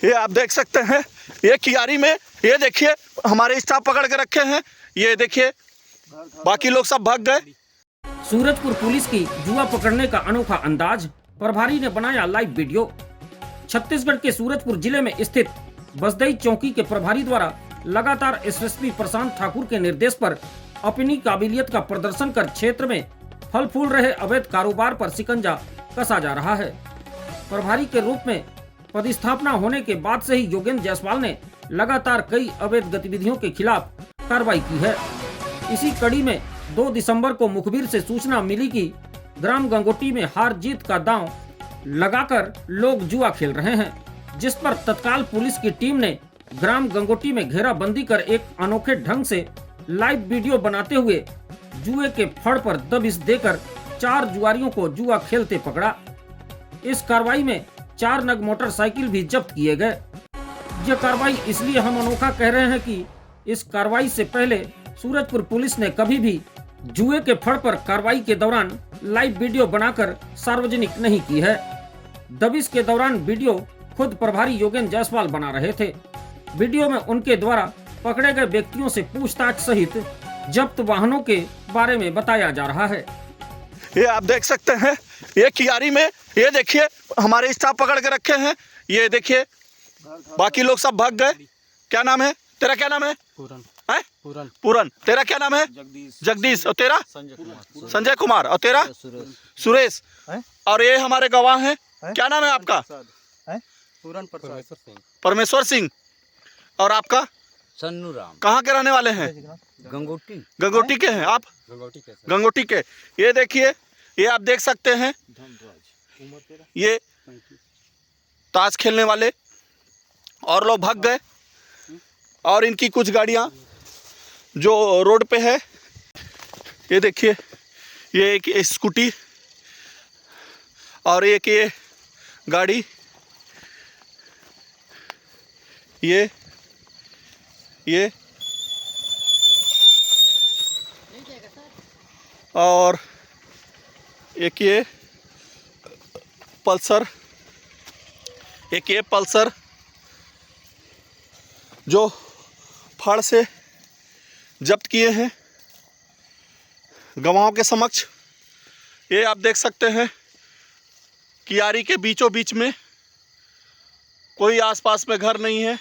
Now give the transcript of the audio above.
ये आप देख सकते हैं, ये कियारी में ये देखिए हमारे स्टाफ पकड़ के रखे हैं। ये देखिए बाकी लोग सब भाग गए। सूरजपुर पुलिस की जुआ पकड़ने का अनोखा अंदाज, प्रभारी ने बनाया लाइव वीडियो। छत्तीसगढ़ के सूरजपुर जिले में स्थित बसदई चौकी के प्रभारी द्वारा लगातार एसएसपी प्रशांत ठाकुर के निर्देश पर अपनी काबिलियत का प्रदर्शन कर क्षेत्र में फल फूल रहे अवैध कारोबार पर शिकंजा कसा जा रहा है। प्रभारी के रूप में पदस्थापना होने के बाद से ही योगेंद्र जायसवाल ने लगातार कई अवैध गतिविधियों के खिलाफ कार्रवाई की है। इसी कड़ी में 2 दिसंबर को मुखबिर से सूचना मिली कि ग्राम गंगोटी में हार जीत का दांव लगाकर लोग जुआ खेल रहे हैं, जिस पर तत्काल पुलिस की टीम ने ग्राम गंगोटी में घेराबंदी कर एक अनोखे ढंग से लाइव वीडियो बनाते हुए जुए के फड़ पर दबिश देकर 4 जुआरियों को जुआ खेलते पकड़ा। इस कार्रवाई में 4 नग मोटरसाइकिल भी जब्त किए गए। यह कार्रवाई इसलिए हम अनोखा कह रहे हैं कि इस कार्रवाई से पहले सूरजपुर पुलिस ने कभी भी जुए के फड़ पर कार्रवाई के दौरान लाइव वीडियो बनाकर सार्वजनिक नहीं की है। दबिश के दौरान वीडियो खुद प्रभारी योगेंद्र जायसवाल बना रहे थे। वीडियो में उनके द्वारा पकड़े गए व्यक्तियों से पूछताछ सहित जब्त वाहनों के बारे में बताया जा रहा है। ये आप देख सकते हैं, ये कियारी में ये देखिए हमारे स्टाफ पकड़ के रखे हैं। ये देखिए बाकी लोग सब भाग गए। क्या नाम है तेरा? क्या नाम है? पूरन। तेरा क्या नाम है? जगदीश। और तेरा? संजय कुमार। और तेरा? सुरेश। और ये हमारे गवाह हैं। क्या नाम है आपका? परमेश्वर सिंह। और आपका? सन्नू राम। कहाँ के रहने वाले हैं? गंगोटी के हैं आप? गंगोटी के। ये देखिए, ये आप देख सकते हैं, ये ताश खेलने वाले और लोग भाग गए। और इनकी कुछ गाड़ियाँ जो रोड पे है, ये देखिए, ये एक स्कूटी और एक ये गाड़ी, ये और एक ये पल्सर, जो फाड़ से जब्त किए हैं गवाहों के समक्ष। ये आप देख सकते हैं, कियारी के बीचों बीच में, कोई आसपास में घर नहीं है।